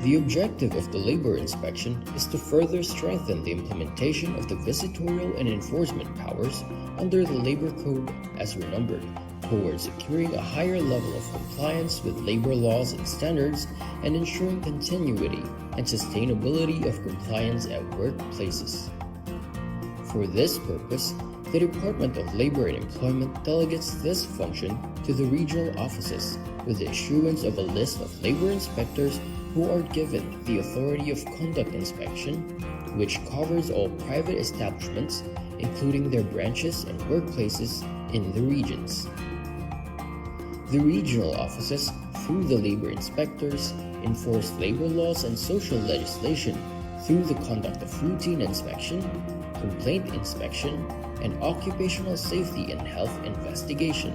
The objective of the labor inspection is to further strengthen the implementation of the visitorial and enforcement powers under the Labor Code as renumbered towards securing a higher level of compliance with labor laws and standards and ensuring continuity and sustainability of compliance at workplaces. For this purpose, the Department of Labor and Employment delegates this function to the regional offices with the issuance of a list of labor inspectors who are given the authority of conduct inspection, which covers all private establishments, including their branches and workplaces in the regions. The regional offices, through the labor inspectors, enforce labor laws and social legislation through the conduct of routine inspection, complaint inspection, and occupational safety and health investigation.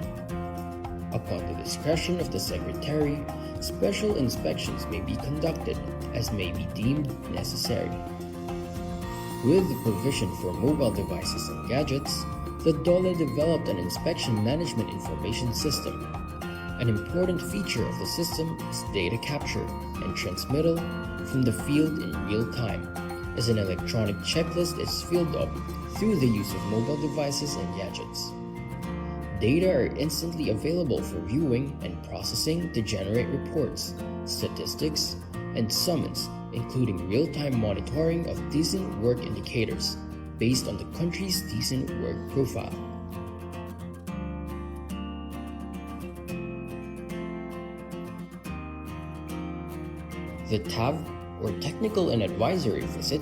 Upon the discretion of the Secretary, special inspections may be conducted as may be deemed necessary. With the provision for mobile devices and gadgets, the DOLE developed an inspection management information system. An important feature of the system is data capture and transmittal from the field in real time, as an electronic checklist is filled up through the use of mobile devices and gadgets. Data are instantly available for viewing and processing to generate reports, statistics, and summons, including real-time monitoring of decent work indicators based on the country's decent work profile. The TAV, or Technical and Advisory Visit,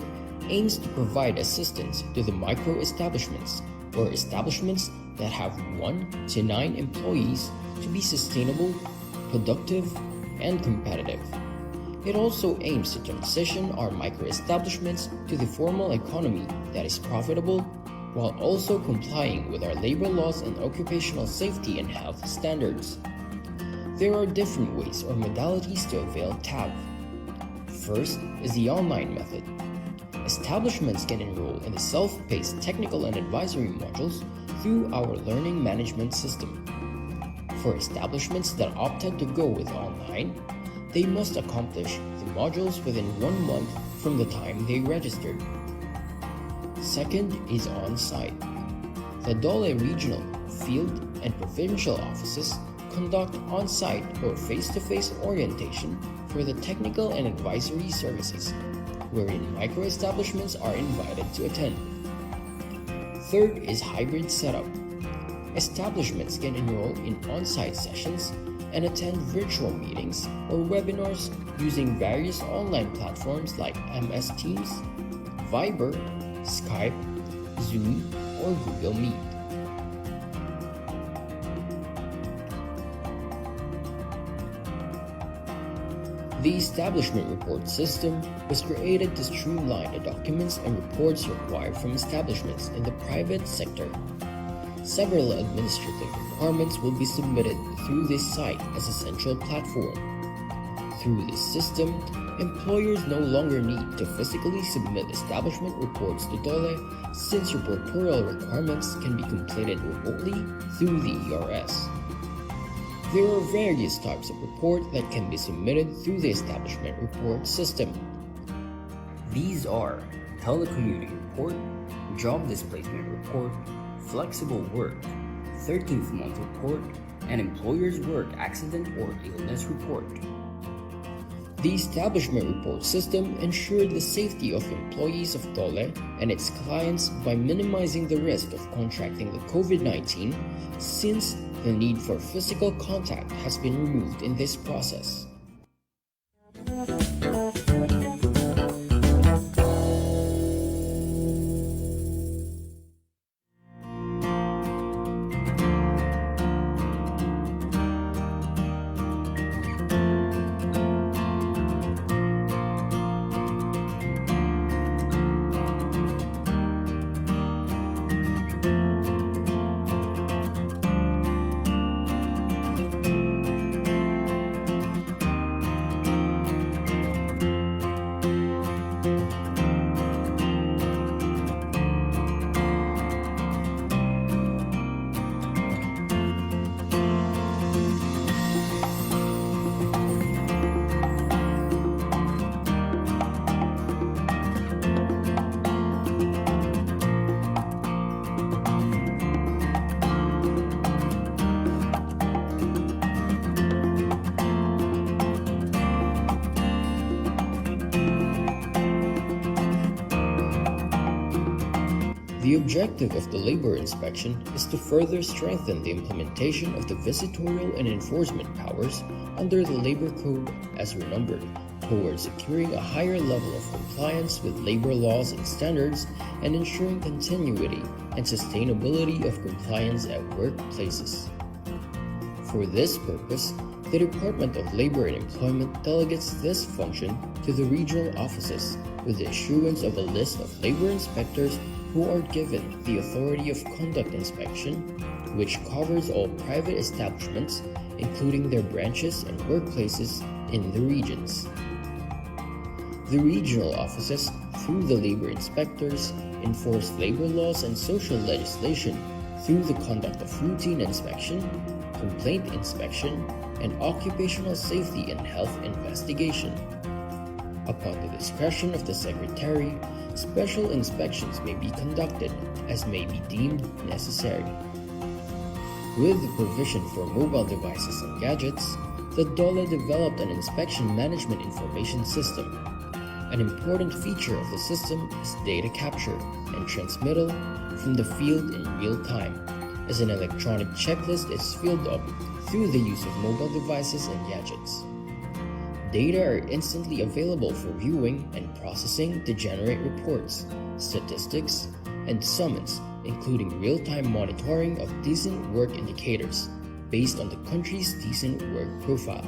aims to provide assistance to the micro-establishments, or establishments that have 1 to 9 employees, to be sustainable, productive, and competitive. It also aims to transition our micro-establishments to the formal economy that is profitable, while also complying with our labor laws and occupational safety and health standards. There are different ways or modalities to avail TAV. First is the online method. Establishments can enroll in the self-paced technical and advisory modules through our learning management system. For establishments that opted to go with online, they must accomplish the modules within 1 month from the time they registered. Second is on-site. The DOLE regional, field, and provincial offices conduct on-site or face-to-face orientation for the technical and advisory services, wherein micro-establishments are invited to attend. Third is hybrid setup. Establishments can enroll in on-site sessions and attend virtual meetings or webinars using various online platforms like MS Teams, Viber, Skype, Zoom, or Google Meet. The Establishment Report System was created to streamline the documents and reports required from establishments in the private sector. Several administrative requirements will be submitted through this site as a central platform. Through this system, employers no longer need to physically submit establishment reports to DOLE, since reportorial requirements can be completed remotely through the ERS. There are various types of report that can be submitted through the establishment report system. These are telecommuting report, job displacement report, flexible work, 13th month report, and employer's work accident or illness report. The establishment report system ensured the safety of employees of Dole and its clients by minimizing the risk of contracting the COVID-19, since the need for physical contact has been removed in this process. The objective of the labor inspection is to further strengthen the implementation of the visitorial and enforcement powers under the Labor Code as renumbered, towards securing a higher level of compliance with labor laws and standards and ensuring continuity and sustainability of compliance at workplaces. For this purpose, the Department of Labor and Employment delegates this function to the regional offices with the issuance of a list of labor inspectors who are given the authority of conduct inspection, which covers all private establishments, including their branches and workplaces in the regions. The regional offices, through the labor inspectors, enforce labor laws and social legislation through the conduct of routine inspection, complaint inspection, and occupational safety and health investigation. Upon the discretion of the Secretary, special inspections may be conducted as may be deemed necessary. With the provision for mobile devices and gadgets, the DOLE developed an inspection management information system. An important feature of the system is data capture and transmittal from the field in real time, as an electronic checklist is filled up through the use of mobile devices and gadgets. Data are instantly available for viewing and processing to generate reports, statistics, and summons, including real-time monitoring of decent work indicators based on the country's decent work profile.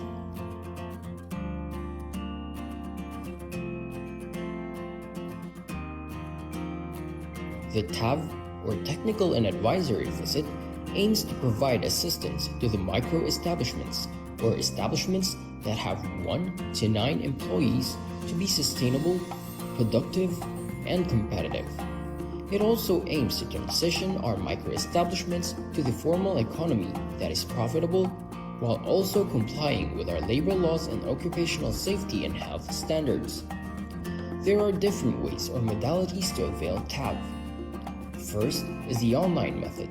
The TAV, or Technical and Advisory Visit, aims to provide assistance to the micro-establishments, or establishments that have 1 to 9 employees, to be sustainable, productive, and competitive. It also aims to transition our micro-establishments to the formal economy that is profitable, while also complying with our labor laws and occupational safety and health standards. There are different ways or modalities to avail TAV. First is the online method.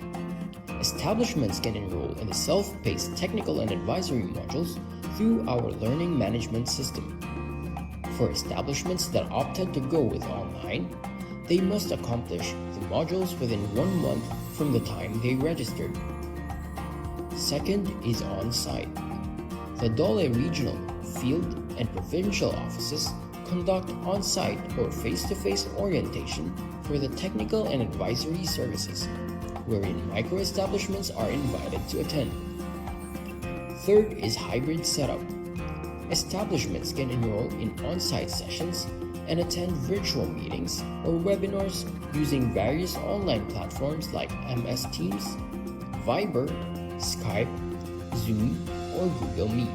Establishments can enroll in the self-paced technical and advisory modules through our learning management system. For establishments that opted to go with online, they must accomplish the modules within 1 month from the time they registered. Second is on-site. The DOLE regional, field, and provincial offices conduct on-site or face-to-face orientation for the technical and advisory services, wherein micro-establishments are invited to attend. Third is hybrid setup. Establishments can enroll in on-site sessions and attend virtual meetings or webinars using various online platforms like MS Teams, Viber, Skype, Zoom, or Google Meet.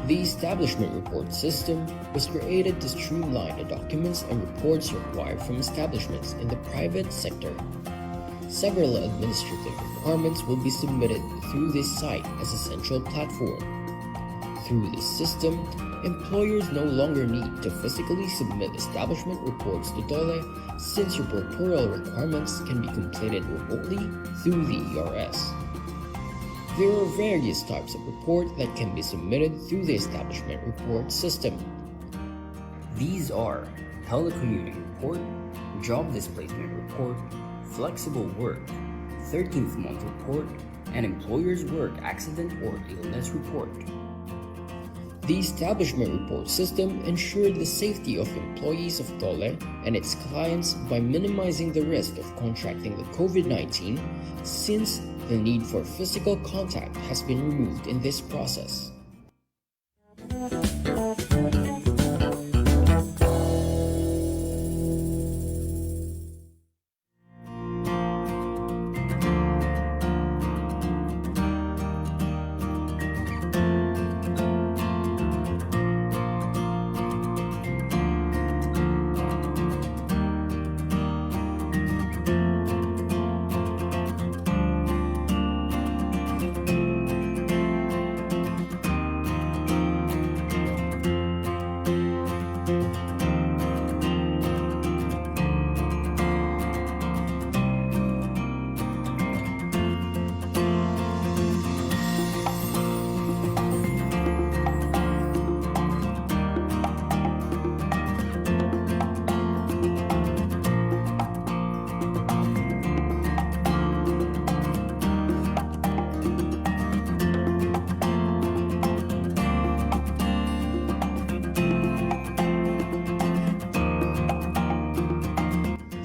The establishment report system was created to streamline the documents and reports required from establishments in the private sector. Several administrative requirements will be submitted through this site as a central platform. Through this system, employers no longer need to physically submit establishment reports to DOLE since reportorial requirements can be completed remotely through the ERS. There are various types of report that can be submitted through the establishment report system. These are telecommuting report, job displacement report, flexible work, 13th month report, and employer's work accident or illness report. The establishment report system ensured the safety of employees of DOLE and its clients by minimizing the risk of contracting the COVID-19 since the need for physical contact has been removed in this process.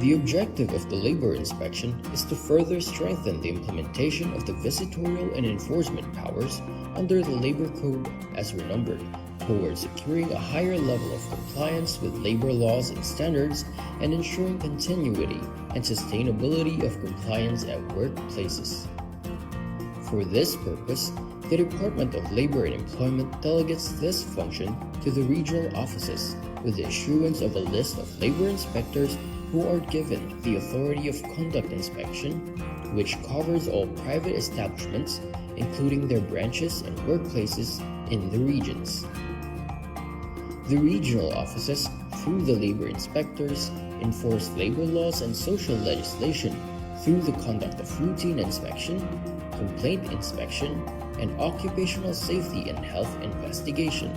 The objective of the labor inspection is to further strengthen the implementation of the visitorial and enforcement powers under the Labor Code as renumbered towards securing a higher level of compliance with labor laws and standards and ensuring continuity and sustainability of compliance at workplaces. For this purpose, the Department of Labor and Employment delegates this function to the regional offices with the issuance of a list of labor inspectors who are given the authority of conduct inspection, which covers all private establishments, including their branches and workplaces in the regions. The regional offices, through the labor inspectors, enforce labor laws and social legislation through the conduct of routine inspection, complaint inspection, and occupational safety and health investigation.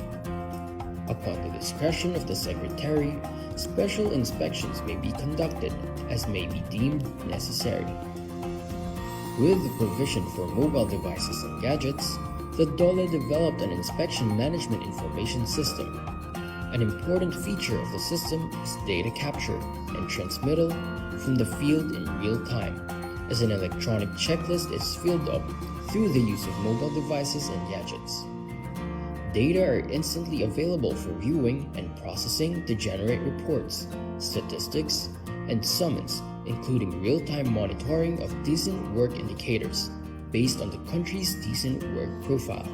Upon the discretion of the Secretary, special inspections may be conducted as may be deemed necessary. With the provision for mobile devices and gadgets, the DOLE developed an inspection management information system. An important feature of the system is data capture and transmittal from the field in real time, as an electronic checklist is filled up through the use of mobile devices and gadgets. Data are instantly available for viewing and processing to generate reports, statistics, and summons, including real-time monitoring of decent work indicators based on the country's decent work profile.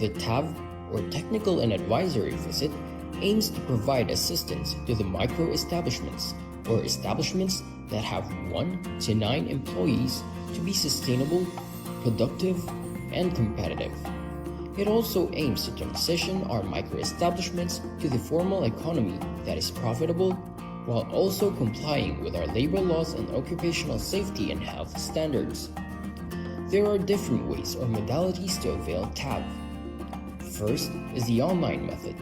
The TAV, or Technical and Advisory Visit, aims to provide assistance to the micro-establishments, or establishments that have 1 to 9 employees, to be sustainable, productive, and competitive. It also aims to transition our micro-establishments to the formal economy that is profitable, while also complying with our labor laws and occupational safety and health standards. There are different ways or modalities to avail TAV. First is the online method.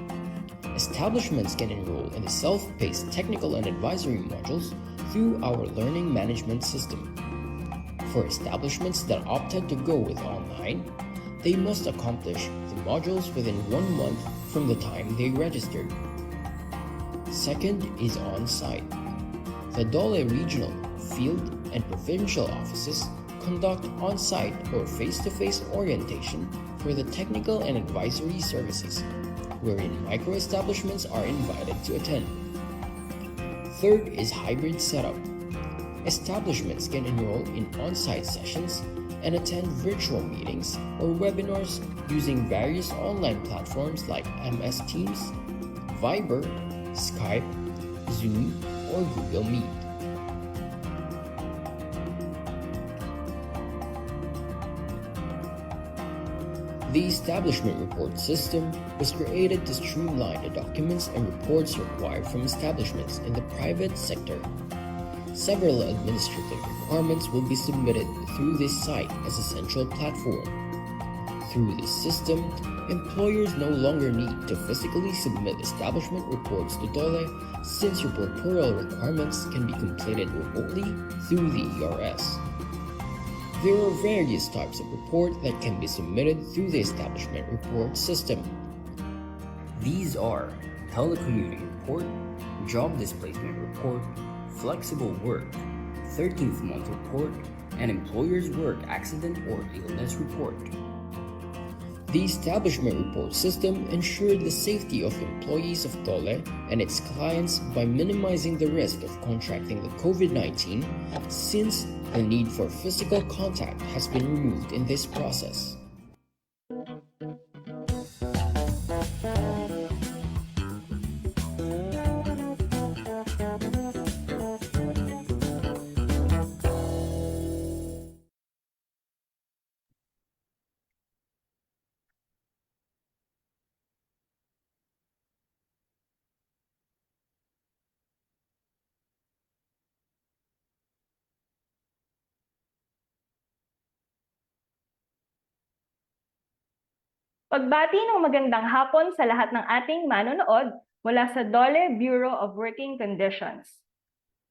Establishments can enroll in the self-paced technical and advisory modules through our learning management system. For establishments that opted to go with online, they must accomplish the modules within 1 month from the time they registered. Second is on-site. The DOLE regional, field, and provincial offices conduct on-site or face-to-face orientation for the technical and advisory services, wherein micro-establishments are invited to attend. Third is hybrid setup. Establishments can enroll in on-site sessions and attend virtual meetings or webinars using various online platforms like MS Teams, Viber, Skype, Zoom, or Google Meet. The establishment report system was created to streamline the documents and reports required from establishments in the private sector. Several administrative requirements will be submitted through this site as a central platform. Through this system, employers no longer need to physically submit establishment reports to DOLE since reportorial requirements can be completed remotely through the ERS. There are various types of report that can be submitted through the establishment report system. These are telecommuting report, job displacement report, flexible work, 13th month report, and employer's work accident or illness report. The establishment report system ensured the safety of employees of DOLE and its clients by minimizing the risk of contracting the COVID-19 since the need for physical contact has been removed in this process. Pagbati ng magandang hapon sa lahat ng ating manonood mula sa DOLE Bureau of Working Conditions.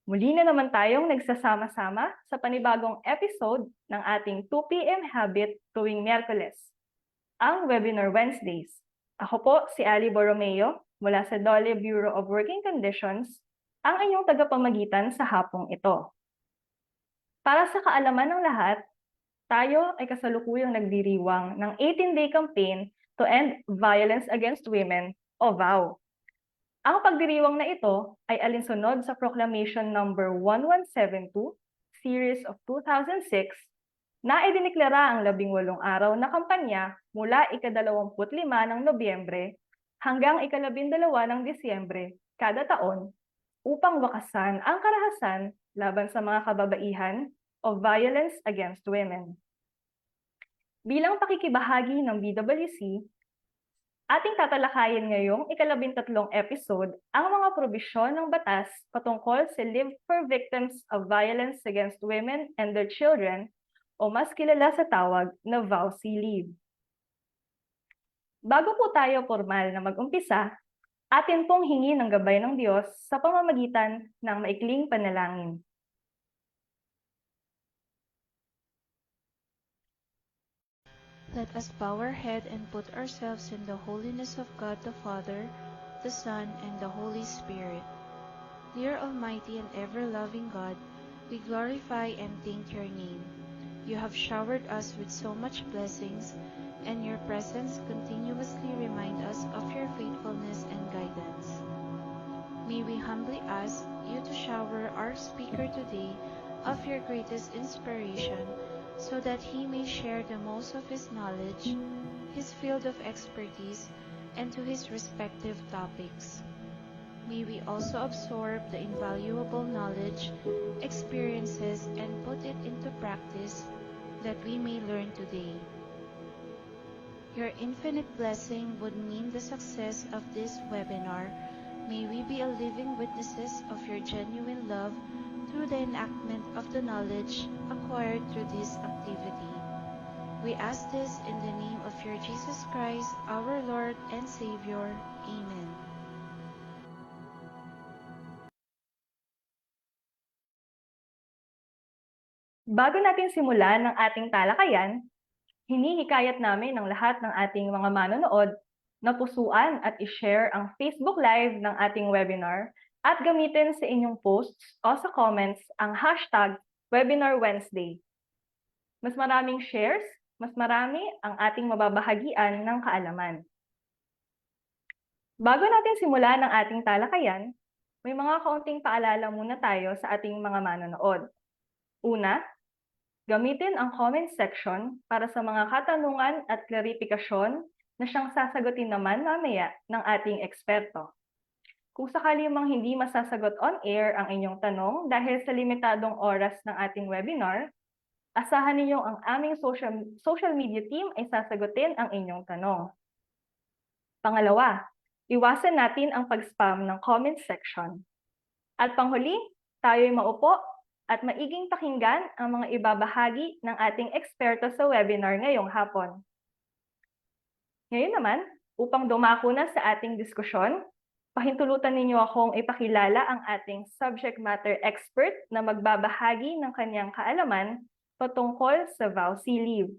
Muli na naman tayong nagsasama-sama sa panibagong episode ng ating 2 p.m. habit tuwing Miyerkules, ang Webinar Wednesdays. Ako po si Ali Borromeo mula sa DOLE Bureau of Working Conditions, ang inyong tagapamagitan sa hapong ito. Para sa kaalaman ng lahat, tayo ay kasalukuyang nagdiriwang ng 18-day campaign to end violence against women o VOW. Ang pagdiriwang na ito ay alinsunod sa Proclamation number 1172, Series of 2006, na idiniklara ang 18 araw na kampanya mula ika-25 ng Nobyembre hanggang ika-12 ng Disyembre kada taon upang wakasan ang karahasan laban sa mga kababaihan of violence against women. Bilang pakikibahagi ng BWC, ating tatalakayin ngayong ika-13 episode ang mga probisyon ng batas patungkol sa Leave for Victims of Violence Against Women and Their Children o mas kilala sa tawag na VAUC Leave. Bago po tayo formal na mag-umpisa, atin pong hingi ng gabay ng Diyos sa pamamagitan ng maikling panalangin. Let us bow our head and put ourselves in the holiness of God the Father, the Son, and the Holy Spirit. Dear Almighty and ever-loving God, we glorify and thank your name. You have showered us with so much blessings, and your presence continuously remind us of your faithfulness and guidance. May we humbly ask you to shower our speaker today of your greatest inspiration, so that he may share the most of his knowledge, his field of expertise, and to his respective topics. May we also absorb the invaluable knowledge, experiences, and put it into practice that we may learn today. Your infinite blessing would mean the success of this webinar. May we be a living witnesses of your genuine love through the enactment of the knowledge acquired through this activity. We ask this in the name of your Jesus Christ, our Lord and Savior. Amen. Bago natin simulan ang ating talakayan, hinihikayat namin ng lahat ng ating mga manonood na pusuan at i-share ang Facebook Live ng ating webinar at gamitin sa inyong posts o sa comments ang hashtag Webinar Wednesday. Mas maraming shares, mas marami ang ating mababahagian ng kaalaman. Bago natin simulan ang ating talakayan, may mga kaunting paalala muna tayo sa ating mga manonood. Una, gamitin ang comment section para sa mga katanungan at klarifikasyon na siyang sasagutin naman mamaya ng ating eksperto. Kung sakali mang hindi masasagot on air ang inyong tanong dahil sa limitadong oras ng ating webinar, Asahan ninyong ang aming social media team ay sasagutin ang inyong tanong. Pangalawa, iwasan natin ang pag-spam ng comment section. At panghuli, tayo'y maupo at maiging pakinggan ang mga ibabahagi ng ating eksperto sa webinar ngayong hapon. Ngayon naman, upang dumako na sa ating diskusyon, pahintulutan ninyo akong ipakilala ang ating subject matter expert na magbabahagi ng kanyang kaalaman patungkol sa VAUC leave.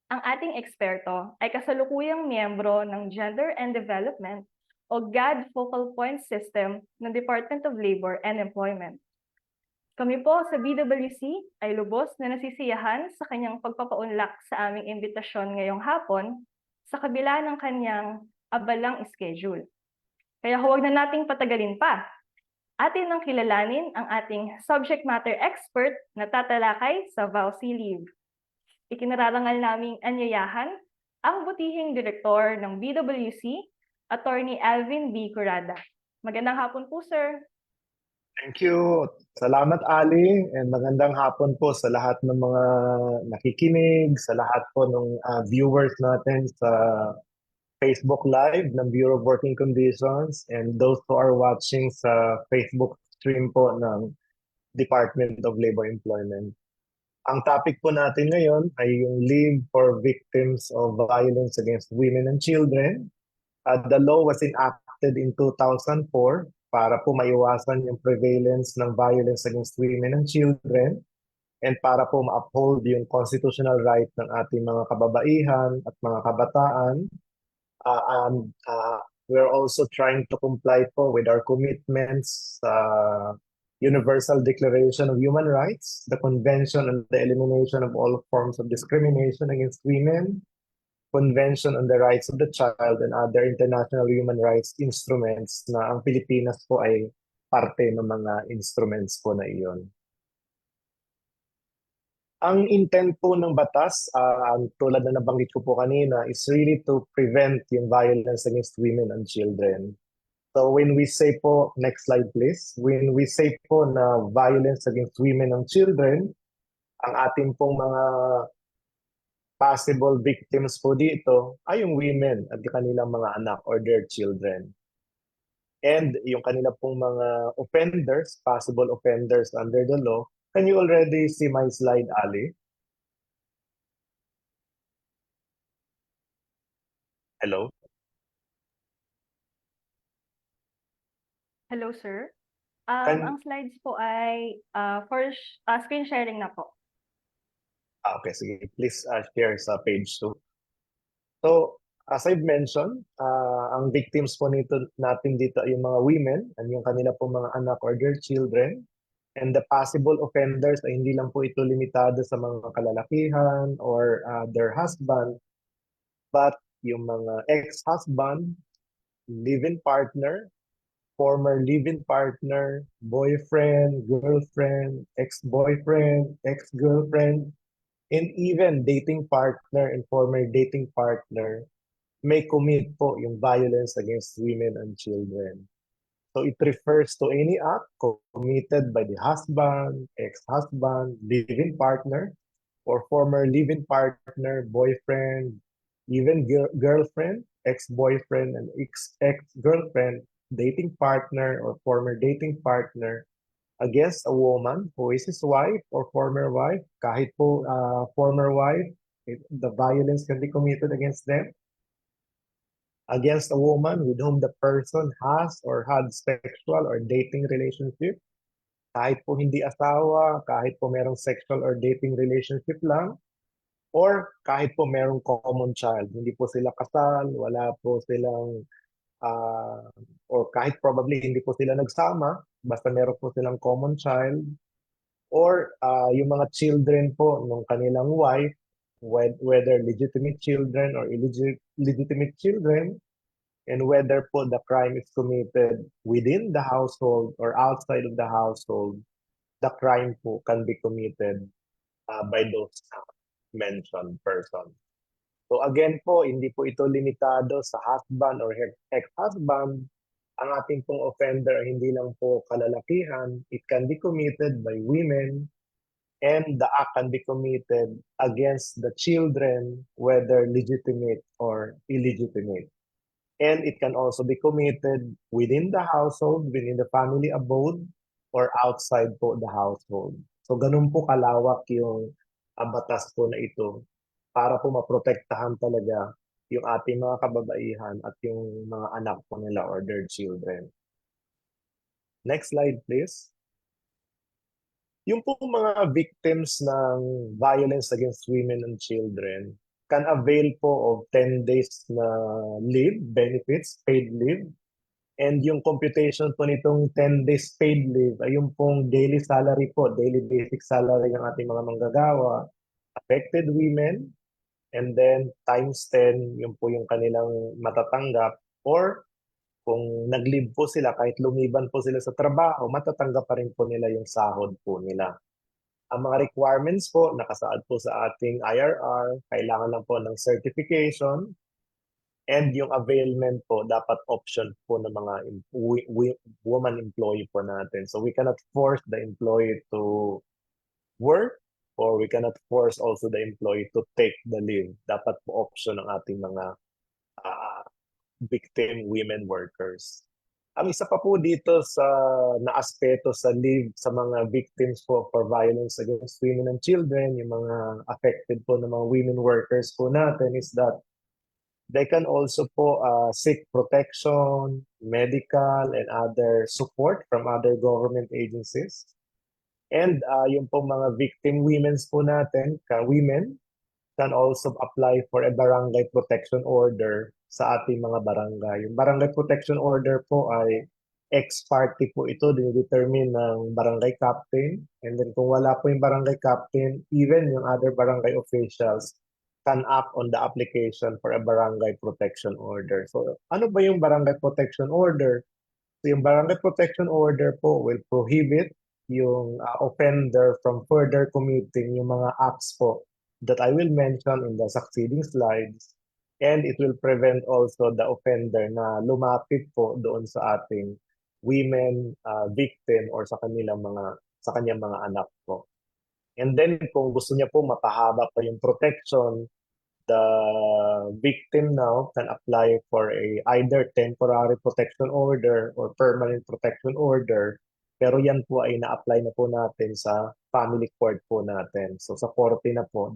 Ang ating eksperto ay kasalukuyang miyembro ng Gender and Development o GAD Focal Point System ng Department of Labor and Employment. Kami po sa BWC ay lubos na nasisiyahan sa kanyang pagpapaunlak sa aming imbitasyon ngayong hapon sa kabila ng kanyang abalang schedule. Kaya huwag na nating patagalin pa. Atin nang kilalanin ang ating subject matter expert na tatalakay sa VAUC leave. Ikinararangal naming anyayahan ang butihing direktor ng BWC, Attorney Alvin B. Curada. Magandang hapon po, sir. Thank you. Salamat, Ali, and magandang hapon po sa lahat ng mga nakikinig, sa lahat po ng viewers natin sa Facebook Live ng Bureau of Working Conditions and those who are watching sa Facebook stream po ng Department of Labor and Employment. Ang topic po natin ngayon ay yung leave for victims of violence against women and children. The law was enacted in 2004 para po maiwasan yung prevalence ng violence against women and children and para po ma-uphold yung constitutional right ng ating mga kababaihan at mga kabataan. We're also trying to comply po with our commitments sa Universal Declaration of Human Rights, the Convention on the Elimination of All Forms of Discrimination against Women, Convention on the Rights of the Child, and other international human rights instruments na ang Pilipinas po ay parte ng mga instruments po na iyon. Ang intent po ng batas, tulad na nabanggit ko po kanina, is really to prevent yung violence against women and children. So when we say po, next slide please, when we say po na violence against women and children, ang ating pong mga possible victims po dito ay yung women at yung kanilang mga anak or their children. And yung kanila pong mga offenders, possible offenders under the law. Can you already see my slide, Ali? Hello? Hello, sir. Ang slides po ay for screen sharing na po. Okay, sige. Please share sa page 2. So, as I've mentioned, ang victims po natin dito ay yung mga women and yung kanila po mga anak or their children. And the possible offenders ay hindi lang po ito limitado sa mga kalalakihan or their husband, but yung mga ex-husband, live-in partner, former live-in partner, boyfriend, girlfriend, ex-boyfriend, ex-girlfriend, and even dating partner and former dating partner may commit po yung violence against women and children. So it refers to any act committed by the husband, ex-husband, live-in partner, or former live-in partner, boyfriend, even girlfriend, ex-boyfriend, and ex-girlfriend, dating partner, or former dating partner against a woman who is his wife or former wife, kahit po former wife, the violence can be committed against them. Against a woman with whom the person has or had sexual or dating relationship, kahit po hindi asawa, kahit po merong sexual or dating relationship lang, or kahit po merong common child, hindi po sila kasal, wala po silang, or kahit probably hindi po sila nagsama, basta meron po silang common child, or yung mga children po ng kanilang wife, whether legitimate children or illegitimate children, and whether po the crime is committed within the household or outside of the household, the crime po can be committed by those mentioned persons. So again po, hindi po ito limitado sa husband or ex-husband. Ang ating pong offender ay hindi lang po kalalakihan. It can be committed by women, and the act can be committed against the children, whether legitimate or illegitimate. And it can also be committed within the household, within the family abode, or outside po the household. So ganun po kalawak yung batas po na ito para po maprotektahan talaga yung ating mga kababaihan at yung mga anak po nila or their children. Next slide, please. Yung po mga victims ng violence against women and children can avail po of 10 days na leave, benefits, paid leave. And yung computation po nitong 10 days paid leave ay yung pong daily salary po, daily basic salary ng ating mga manggagawa, affected women, and then times 10, yung po yung kanilang matatanggap. Or kung nag-leave po sila, kahit lumiban po sila sa trabaho, matatanggap pa rin po nila yung sahod po nila. Ang mga requirements po, nakasaad po sa ating IRR, kailangan lang po ng certification, and yung availment po, dapat option po ng mga woman employee po natin. So we cannot force the employee to work, or we cannot force also the employee to take the leave. Dapat po option ng ating mga victim women workers. Ang isa pa po dito sa naaspeto sa leave sa mga victims po for violence against women and children, yung mga affected po ng mga women workers po natin, is that they can also po seek protection, medical, and other support from other government agencies. And yung po mga victim women's po natin, women, can also apply for a barangay protection order sa ating mga barangay. Yung barangay protection order po ay ex parte po ito, dinidetermine ng barangay captain. And then kung wala po yung barangay captain, even yung other barangay officials can act on the application for a barangay protection order. So ano ba yung barangay protection order? So yung barangay protection order po will prohibit yung offender from further committing yung mga acts po that I will mention in the succeeding slides, and it will prevent also the offender na lumapit po doon sa ating women victim or sa kanilang sa kanyang mga anak po. And then kung gusto niya po mapahaba pa yung protection, the victim now can apply for either temporary protection order or permanent protection order. Pero yan po ay na-apply na po natin sa family court po natin. So sa korte na po,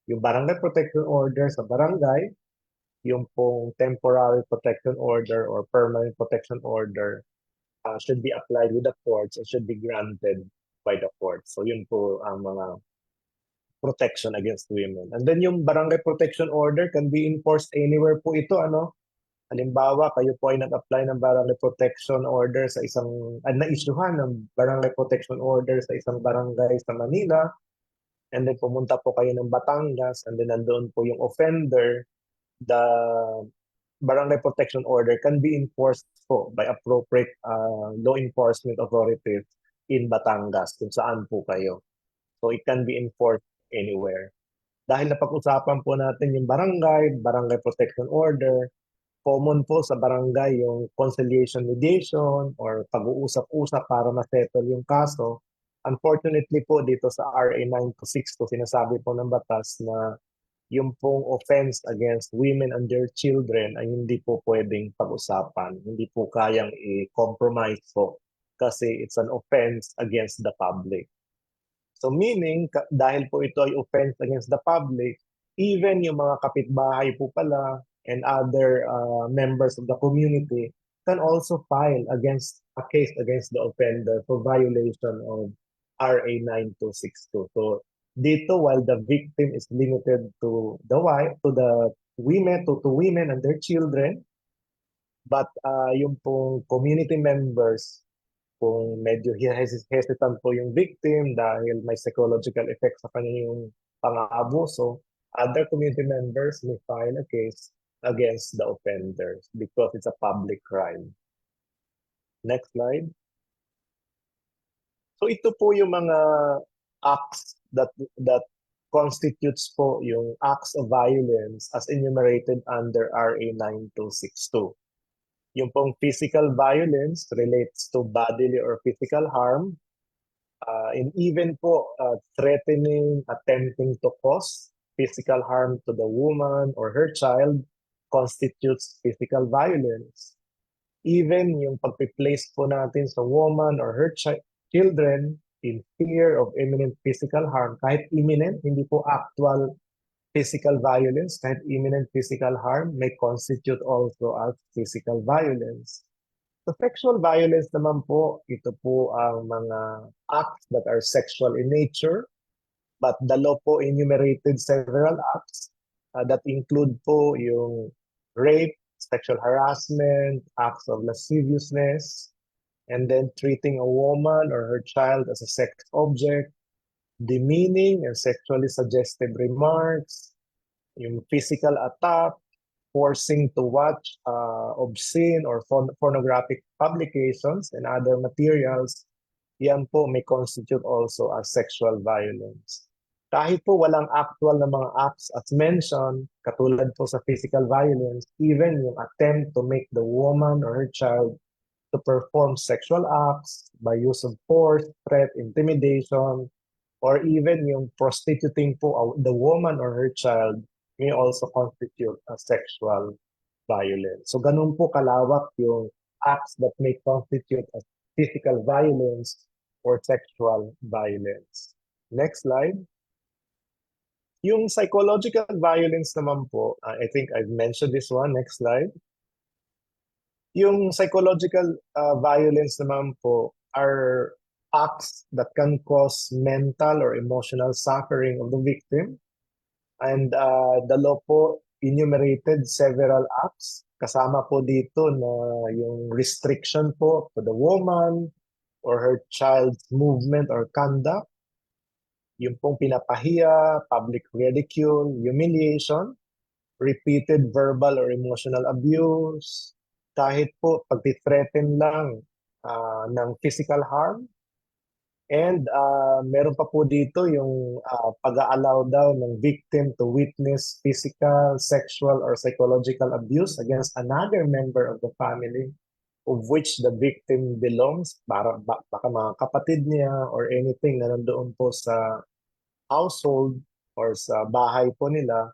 yung barangay protection order sa barangay, yung pong temporary protection order or permanent protection order should be applied with the courts and should be granted by the courts. So yun po ang mga protection against women. And then yung barangay protection order can be enforced anywhere po ito, ano? Halimbawa, kayo po ay nag-apply ng barangay protection order sa na-issuehan ng barangay protection order sa isang barangay sa Manila, and then pumunta po kayo ng Batangas, and then nandoon po yung offender, the barangay protection order can be enforced po by appropriate law enforcement authorities in Batangas, kung saan po kayo. So it can be enforced anywhere. Dahil napag-usapan po natin yung barangay protection order, common po sa barangay yung conciliation mediation or pag-uusap-usap para ma-settle yung kaso. Unfortunately po dito sa RA 9262, sinasabi po ng batas na yung pong offense against women and their children ay hindi po pwedeng pag-usapan. Hindi po kayang i-compromise po kasi it's an offense against the public. So meaning, dahil po ito ay offense against the public, even yung mga kapitbahay po pala and other members of the community can also file a case against the offender for violation of RA 9262. So dito, while the victim is limited to the women and their children, but yung pong community members, kung medyo hesitant po yung victim dahil may psychological effect sa kanya yung pang-aabuso, other community members may file a case against the offenders because it's a public crime. Next slide. So ito po yung mga acts that constitutes po yung acts of violence as enumerated under RA 9262. Yung pong physical violence relates to bodily or physical harm. And even po threatening, attempting to cause physical harm to the woman or her child constitutes physical violence. Even yung pagpi-place po natin sa woman or her children in fear of imminent physical harm, kahit imminent, hindi po actual physical violence, kahit imminent physical harm, may constitute also as physical violence. So sexual violence naman po, ito po ang mga acts that are sexual in nature, but the law po enumerated several acts that include po yung rape, sexual harassment, acts of lasciviousness, and then treating a woman or her child as a sex object, demeaning and sexually suggestive remarks, yung physical attack, forcing to watch obscene or pornographic publications and other materials, yan po may constitute also as sexual violence. Kahit po walang actual na mga acts as mentioned, katulad po sa physical violence, even yung attempt to make the woman or her child to perform sexual acts by use of force, threat, intimidation, or even yung prostituting po the woman or her child may also constitute a sexual violence. So ganun po kalawak yung acts that may constitute as physical violence or sexual violence. Next slide. Yung psychological violence naman po, I think I've mentioned this one. Next slide. Yung psychological violence naman po are acts that can cause mental or emotional suffering of the victim. And the law po enumerated several acts. Kasama po dito na yung restriction po to the woman or her child's movement or conduct. Yung pong pinapahiya, public ridicule, humiliation, repeated verbal or emotional abuse, kahit po pag-threaten lang ng physical harm. And meron pa po dito yung pag-allow daw ng victim to witness physical, sexual, or psychological abuse against another member of the family of which the victim belongs, baka mga kapatid niya or anything na nandoon po sa household or sa bahay po nila,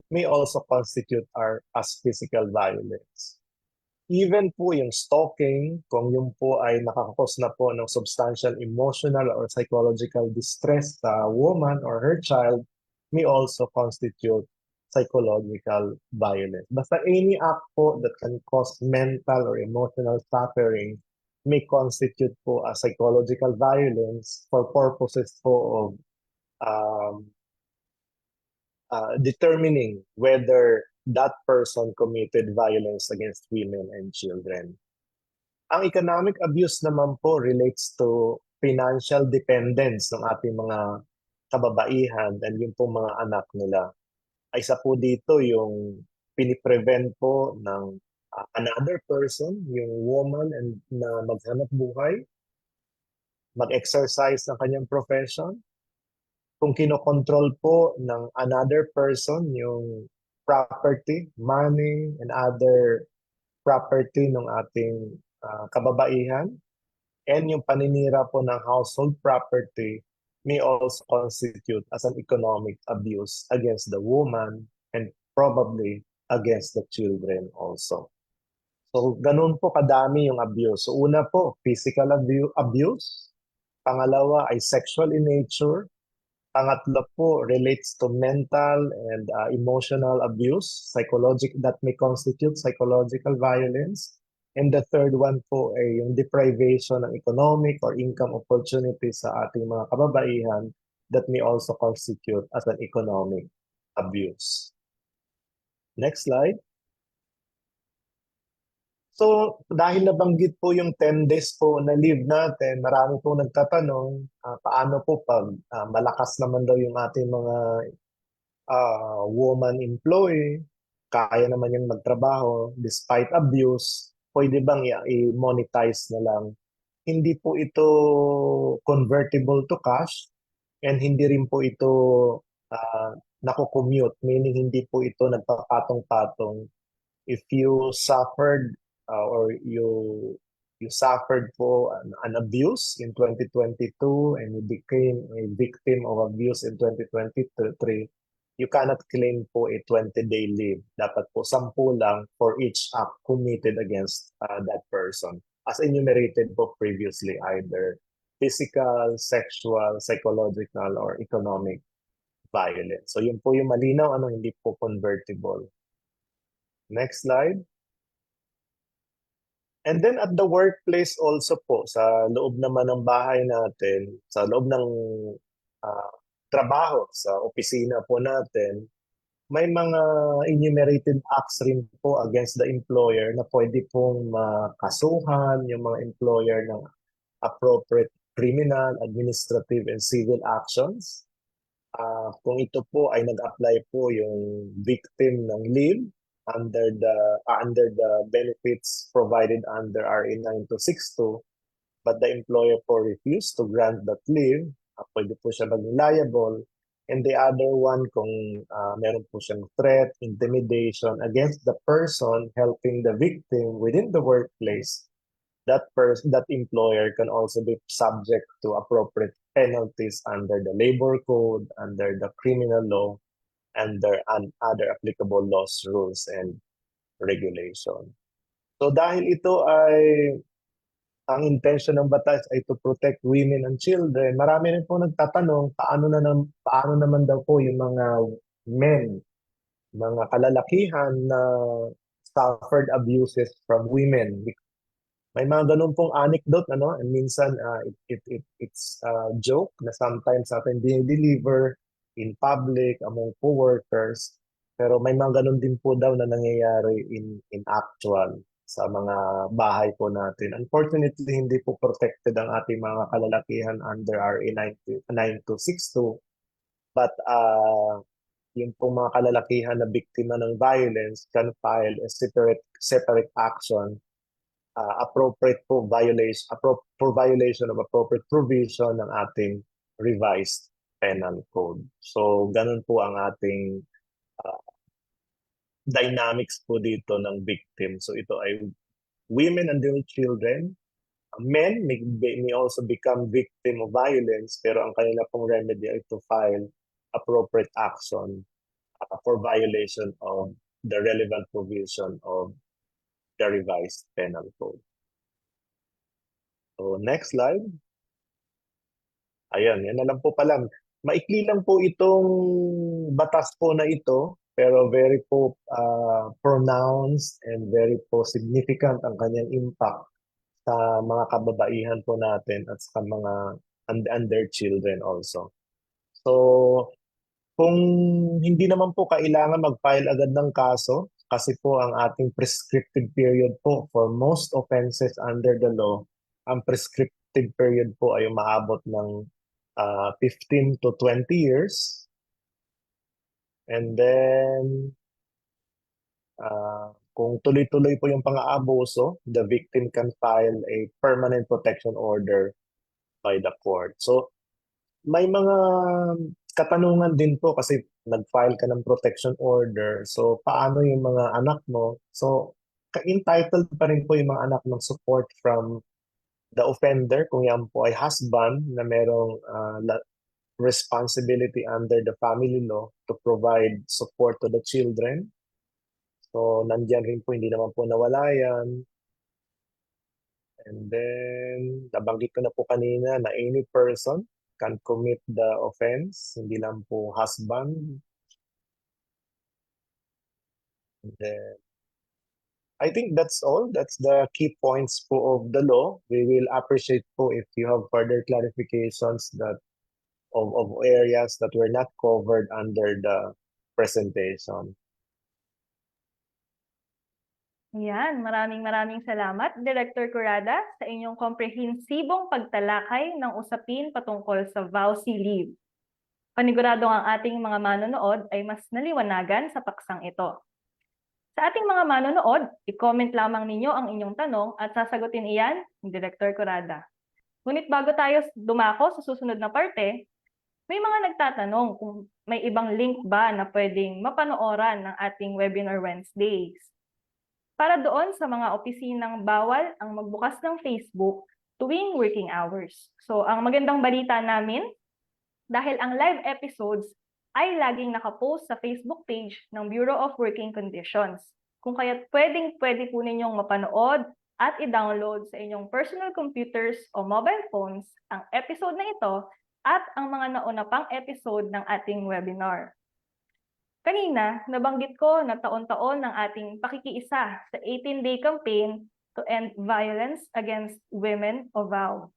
may also constitute as physical violence. Even po yung stalking, kung yung po ay nakakakos na po ng substantial emotional or psychological distress sa woman or her child, may also constitute psychological violence. Basta any act po that can cause mental or emotional suffering may constitute po as psychological violence for purposes po of determining whether that person committed violence against women and children. Ang economic abuse naman po relates to financial dependence ng ating mga kababaihan and yung pong mga anak nila. Ay isa po dito yung piniprevent po ng another person, yung woman and na maghanap buhay, mag-exercise ng kanyang profession, kung kinokontrol po ng another person yung property, money, and other property ng ating kababaihan, and yung paninira po ng household property may also constitute as an economic abuse against the woman and probably against the children also. So, ganun po kadami yung abuse. So, una po, physical abuse. Pangalawa ay sexual in nature. Pangatlo po relates to mental and emotional abuse, that may constitute psychological violence. And the third one po ay yung deprivation ng economic or income opportunities sa ating mga kababaihan that may also constitute as an economic abuse. Next slide. So, dahil nabanggit po yung 10 days po na leave natin, marami po nagtatanong, paano po pag malakas naman daw yung ating mga woman employee, kaya naman yung magtrabaho despite abuse, pwede bang i-monetize na lang? Hindi po ito convertible to cash and hindi rin po ito nako-commute, meaning hindi po ito nagpapatong-patong. If you suffered or you you suffered po an abuse in 2022 and you became a victim of abuse in 2023, you cannot claim po a 20-day leave. Dapat po 10 lang for each act committed against that person, as enumerated po previously, either physical, sexual, psychological, or economic violence. So yun po yung malinaw, hindi po convertible. Next slide. And then at the workplace also po, sa loob naman ng bahay natin, sa loob ng trabaho, sa opisina po natin, may mga enumerated acts rin po against the employer na pwede pong makasuhan yung mga employer ng appropriate criminal, administrative, and civil actions. Kung ito po ay nag-apply po yung victim ng leave under the benefits provided under RA 9262, but the employer po refused to grant that leave, pwede po siya maging liable. And the other one, kung meron po siyang threat, intimidation against the person helping the victim within the workplace, that employer can also be subject to appropriate penalties under the labor code, under the criminal law, and other applicable laws, rules, and regulation. So dahil ito ay ang intention ng batas ay to protect women and children, marami rin po nagtatanong paano naman daw po yung mga men, mga kalalakihan na suffered abuses from women. May mga ganun pong anecdote, and minsan it's a joke na sometimes atin dinideliver in public among co-workers, pero may mga ganun din po daw na nangyayari in actual sa mga bahay po natin. Unfortunately, hindi po protected ang ating mga kalalakihan under RA 9262, but yung pong mga kalalakihan na biktima ng violence can file a separate action appropriate for violation of appropriate provision ng ating revised penal code. So ganun po ang ating dynamics po dito ng victim. So ito ay women and little children. Men may also become victim of violence, pero ang kanila pong remedy ay to file appropriate action for violation of the relevant provision of the revised penal code. So next slide. Ayan, yan na lang po pala. Maikli lang po itong batas po na ito, pero very po pronounced and very po significant ang kanyang impact sa mga kababaihan po natin at sa mga and their children also. So kung hindi naman po kailangan mag-file agad ng kaso, kasi po ang ating prescriptive period po for most offenses under the law, ang prescriptive period po ay umaabot ng 15 to 20 years. And then, kung tuloy-tuloy po yung pang-aabuso, the victim can file a permanent protection order by the court. So, may mga katanungan din po kasi nag-file ka ng protection order. So, paano yung mga anak mo? So, entitled pa rin po yung mga anak ng support from the offender, kung yan po ay husband na merong responsibility under the family law to provide support to the children. So, nandyan rin po, hindi naman po nawala yan. And then, nabanggit ko na po kanina na any person can commit the offense, hindi lang po husband. And then, I think that's all. That's the key points po of the law. We will appreciate po if you have further clarifications that of areas that were not covered under the presentation. Yan, maraming salamat, Director Curada, sa inyong komprehensibong pagtalakay ng usapin patungkol sa VAUSI leave. Paniguradong ang ating mga manonood ay mas naliwanagan sa paksang ito. Sa ating mga manonood, i-comment lamang ninyo ang inyong tanong at sasagutin iyan ng Director Curada. Ngunit bago tayo dumako sa susunod na parte, may mga nagtatanong kung may ibang link ba na pwedeng mapanooran ng ating Webinar Wednesdays. para doon sa mga opisinang bawal ang magbukas ng Facebook tuwing working hours. So, ang magandang balita namin, dahil ang live episodes ay laging nakapost sa Facebook page ng Bureau of Working Conditions. Kung kaya't pwede po ninyong mapanood at i-download sa inyong personal computers o mobile phones ang episode na ito at ang mga nauna pang episode ng ating webinar. Kanina, nabanggit ko na taon-taon ng ating pakikiisa sa 18-day campaign to end violence against women o VOW.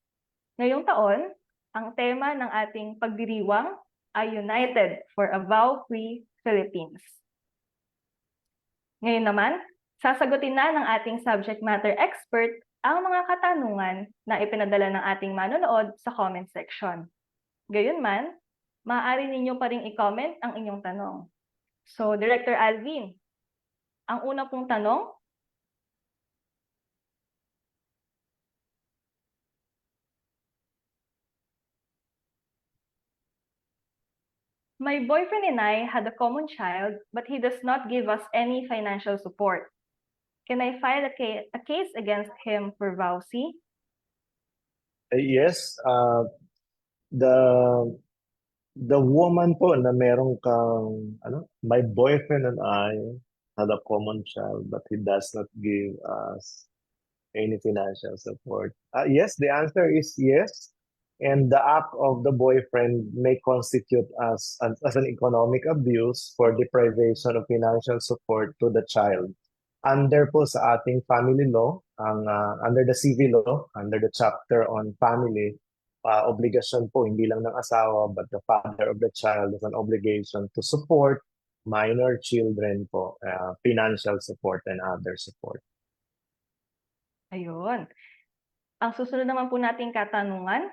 Ngayong taon, ang tema ng ating pagdiriwang ay United for a VOW-Free Philippines. Ngayon naman, sasagutin na ng ating subject matter expert ang mga katanungan na ipinadala ng ating manonood sa comment section. Gayunman, maaari ninyo pa ring i-comment ang inyong tanong. So, Director Alvin, ang una pong tanong, my boyfriend and I had a common child, but he does not give us any financial support. Can I file a case against him for VOWC? Yes, the woman po na meron kang my boyfriend and I had a common child but he does not give us any financial support. Yes, the answer is yes. And the act of the boyfriend may constitute as an economic abuse for deprivation of financial support to the child. Under po sa ating family law, under the civil law, under the chapter on family, obligasyon po hindi lang ng asawa but the father of the child has an obligation to support minor children po, financial support and other support. Ayun. Ang susunod naman po nating katanungan,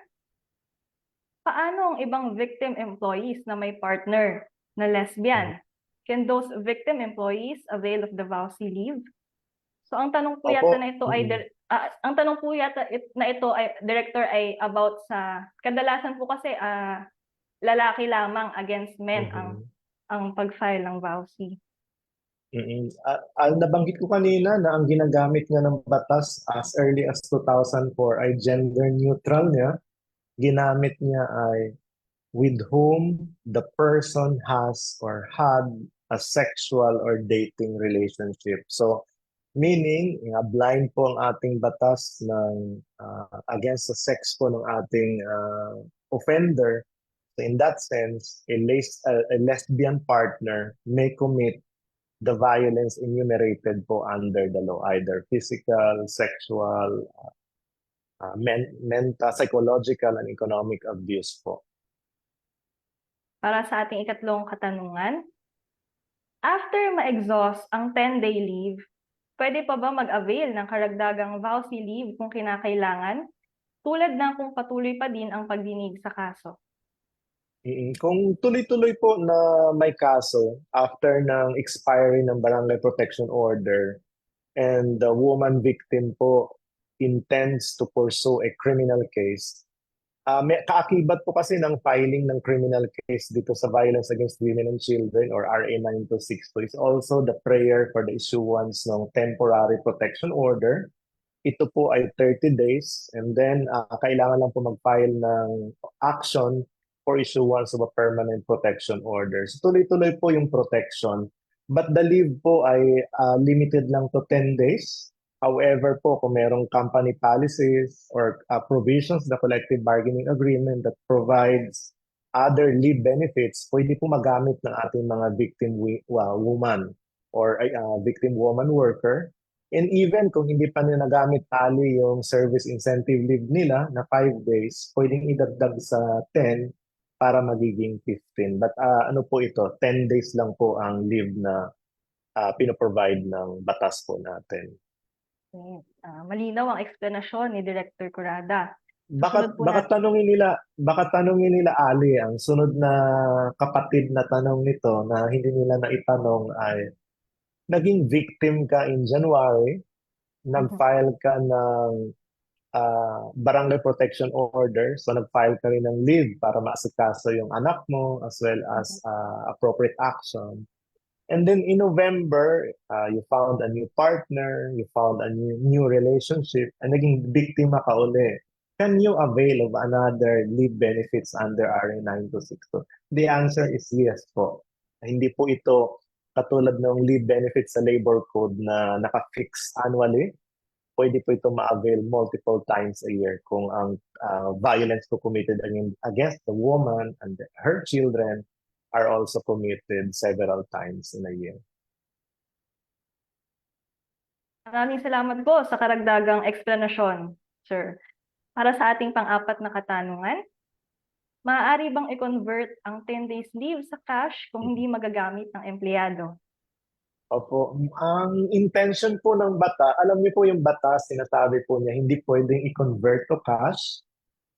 paano ang ibang victim employees na may partner na lesbian? Can those victim employees avail of the VOWC leave? So ang tanong po yata na ito ay director ay about sa kadalasan po kasi lalaki lamang against men ang pag-file ng VOWC. Nabanggit ko kanina na ang ginagamit nga ng batas as early as 2004 ay gender neutral niya. Ginamit niya ay with whom the person has or had a sexual or dating relationship. So, meaning, blind po ang ating batas ng against the sex po ng ating offender. So in that sense, a lesbian partner may commit the violence enumerated po under the law, either physical, sexual, mental, psychological, and economic abuse po. Para sa ating ikatlong katanungan, after ma-exhaust ang 10-day leave, pwede pa ba mag-avail ng karagdagang VOWC leave kung kinakailangan, tulad ng kung patuloy pa din ang pagdinig sa kaso? Kung tuloy-tuloy po na may kaso after ng expiry ng barangay protection order and the woman victim po intends to pursue a criminal case, may kaakibat po kasi ng filing ng criminal case dito sa Violence Against Women and Children or RA 9262 is also the prayer for the issuance ng temporary protection order. Ito po ay 30 days and then kailangan lang po mag-file ng action for issuance of a permanent protection order. So tuloy-tuloy po yung protection. But the leave po ay limited lang to 10 days. However po, kung merong company policies or provisions, the collective bargaining agreement that provides other leave benefits, pwede po magamit ng ating mga victim woman or victim woman worker. And even kung hindi pa nila nagamit tali yung service incentive leave nila na 5 days, pwedeng idagdag sa 10 para magiging 15. But ano po ito, 10 days lang po ang leave na pinoprovide ng batas po natin. Malinaw ang eksplanasyon ni Director Curada. Baka tanungin nila Ali, ang sunod na kapatid na tanong nito na hindi nila naitanong ay, naging victim ka in January, nag-file ka ng barangay protection order, so nag-file ka rin ng leave para maasikaso yung anak mo as well as appropriate action. And then in November, you found a new partner, you found a new relationship, and naging biktima ka uli. Can you avail of another leave benefits under RA 9262? The answer is yes po. Hindi po ito katulad ng leave benefits sa labor code na naka-fix annually. Pwede po ito ma-avail multiple times a year kung ang violence po committed against the woman and her children are also committed several times in a year. Maraming salamat po sa karagdagang eksplanasyon, sir. Para sa ating pang-apat na katanungan, maaari bang i-convert ang 10 days leave sa cash kung hindi magagamit ng empleyado? Opo, ang intention po ng bata, alam niyo po yung bata, sinasabi po niya, hindi pwedeng i-convert to cash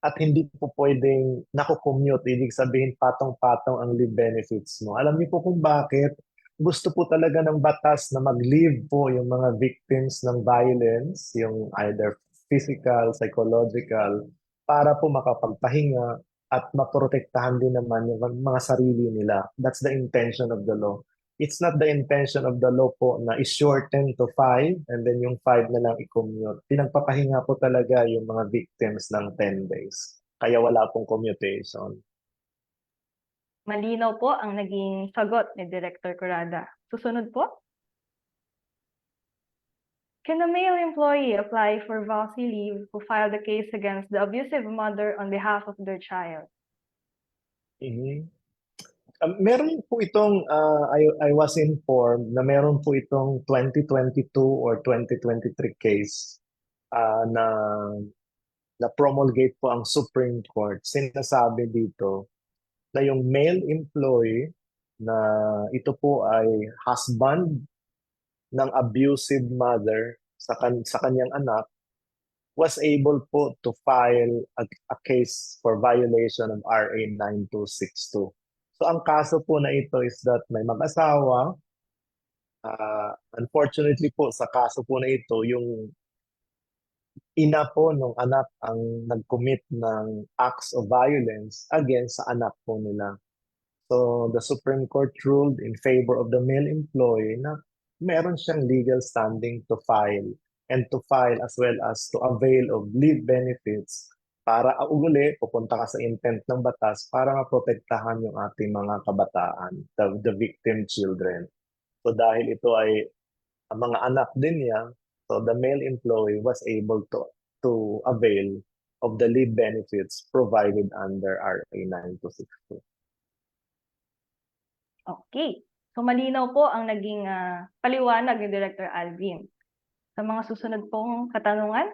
at hindi po pwedeng nakukommute. Ibig sabihin, patong-patong ang leave benefits mo. Alam niyo po kung bakit? Gusto po talaga ng batas na mag-leave po yung mga victims ng violence, yung either physical, psychological, para po makapagpahinga at maprotektahan din naman yung mga sarili nila. That's the intention of the law. It's not the intention of the law po na i-shorten to 5 and then yung 5 na lang i-commute. Pinagpapahinga po talaga yung mga victims ng 10 days. Kaya wala pong commutation. Malinaw po ang naging sagot ni Director Corrada. Susunod po. Can a male employee apply for VAUSI leave who filed a case against the abusive mother on behalf of their child? Mhm. Meron po itong, I was informed na meron po itong 2022 or 2023 case na promulgate po ang Supreme Court. Sinasabi dito na yung male employee na ito po ay husband ng abusive mother sa kanyang anak was able po to file a case for violation of RA 9262. So ang kaso po na ito is that may mag-asawa. Unfortunately po sa kaso po na ito, yung ina po ng anak ang nag-commit ng acts of violence against sa anak po nila. So the Supreme Court ruled in favor of the male employee na meron siyang legal standing to file and to file as well as to avail of leave benefits para uli pupunta ka sa intent ng batas para maprotektahan yung ating mga kabataan, the victim children. So dahil ito ay mga anak din niya, so the male employee was able to avail of the leave benefits provided under RA 9262. Okay. So malinaw po ang naging paliwanag ni Director Alvin. Sa mga susunod pong katanungan,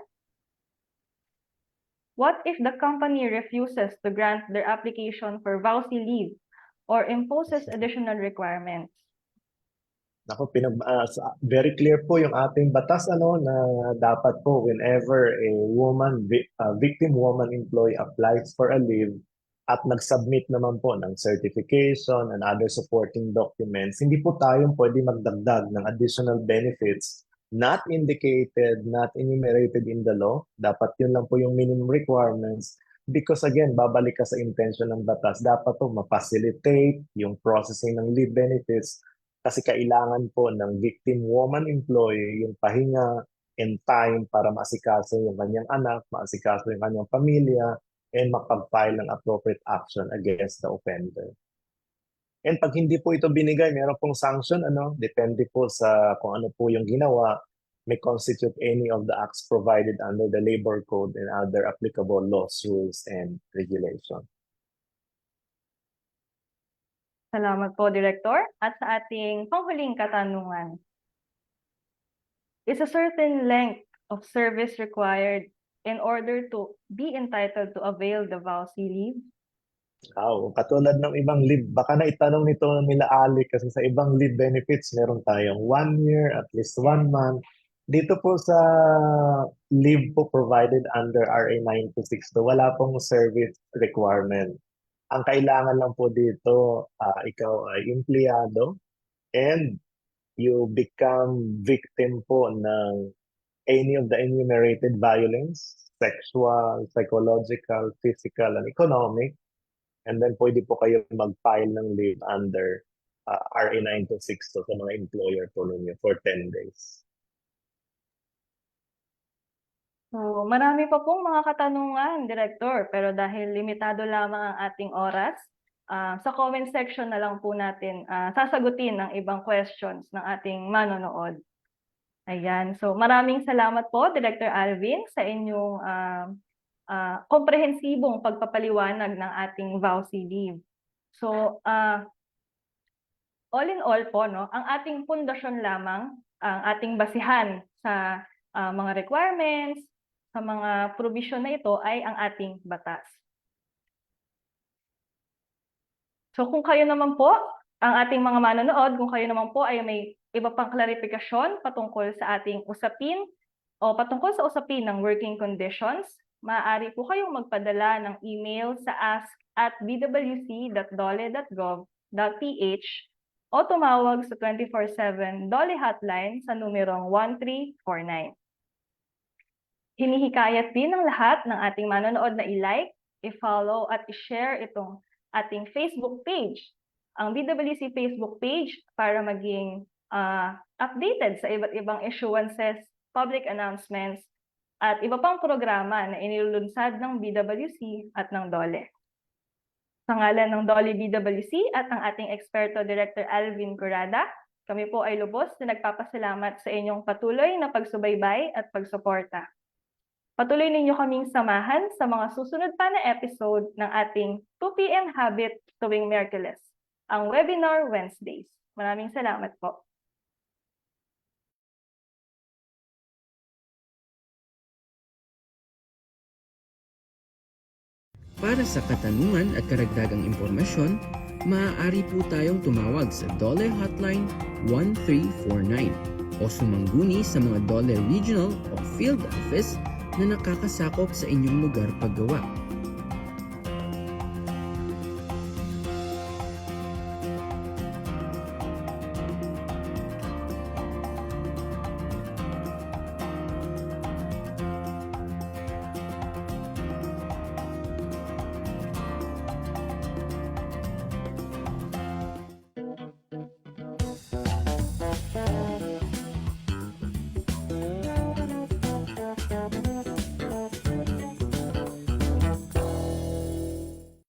what if the company refuses to grant their application for VAUSI leave or imposes additional requirements? Ako, very clear po yung ating batas na dapat po whenever a victim woman employee applies for a leave at nag-submit naman po ng certification and other supporting documents, hindi po tayo pwede magdagdag ng additional benefits not indicated, not enumerated in the law. Dapat yun lang po yung minimum requirements because again, babalik ka sa intention ng batas. Dapat po ma-facilitate yung processing ng leave benefits kasi kailangan po ng victim woman employee yung pahinga and time para maasikaso yung kanyang anak, maasikaso yung kanyang pamilya, and makapag-file ng appropriate action against the offender. And pag hindi po ito binigay, meron pong sanction, depende po sa kung ano po yung ginawa, may constitute any of the acts provided under the Labor Code and other applicable laws, rules, and regulations. Salamat po, Director. At sa ating panghuling katanungan, is a certain length of service required in order to be entitled to avail the VAUSI leave? Katulad ng ibang leave, baka na itanong nito nila Ali kasi sa ibang leave benefits, meron tayong 1 year, at least 1 month. Dito po sa leave po provided under RA 9262, wala pong service requirement. Ang kailangan lang po dito, ikaw ay empleyado and you become victim po ng any of the enumerated violence, sexual, psychological, physical, and economic. And then pwede po kayo mag-file ng leave under RA 9262 sa mga employer po ninyo for 10 days. So, marami pa pong mga katanungan, Director, pero dahil limitado lamang ang ating oras, sa comment section na lang po natin sasagutin ang ibang questions ng ating manonood. Ayan, so maraming salamat po, Director Alvin, sa inyong komprehensibong pagpapaliwanag ng ating VAUSI leave. So, all in all po, no, ang ating pundasyon lamang, ang ating basihan sa mga requirements, sa mga provision na ito ay ang ating batas. So kung kayo naman po, ang ating mga manonood, kung kayo naman po ay may iba pang klarifikasyon patungkol sa ating usapin o patungkol sa usapin ng working conditions, maaari po kayong magpadala ng email sa ask@bwc.dole.gov.ph o tumawag sa 24/7 DOLE hotline sa numerong 1349. Hinihikayat din ng lahat ng ating manonood na i-like, i-follow at i-share itong ating Facebook page, ang BWC Facebook page, para maging updated sa iba't ibang issuances, public announcements, at iba pang programa na inilulunsad ng BWC at ng DOLE. Sa ngalan ng DOLE BWC at ng ating eksperto Director Alvin Curada, kami po ay lubos na nagpapasalamat sa inyong patuloy na pagsubaybay at pagsuporta. Patuloy ninyo kaming samahan sa mga susunod pa na episode ng ating 2 p.m. Habit tuwing Miyerkules, ang Webinar Wednesdays. Maraming salamat po. Para sa katanungan at karagdagang impormasyon, maaari po tayong tumawag sa DOLE Hotline 1349 o sumangguni sa mga DOLE Regional o Field Office na nakakasakop sa inyong lugar paggawa.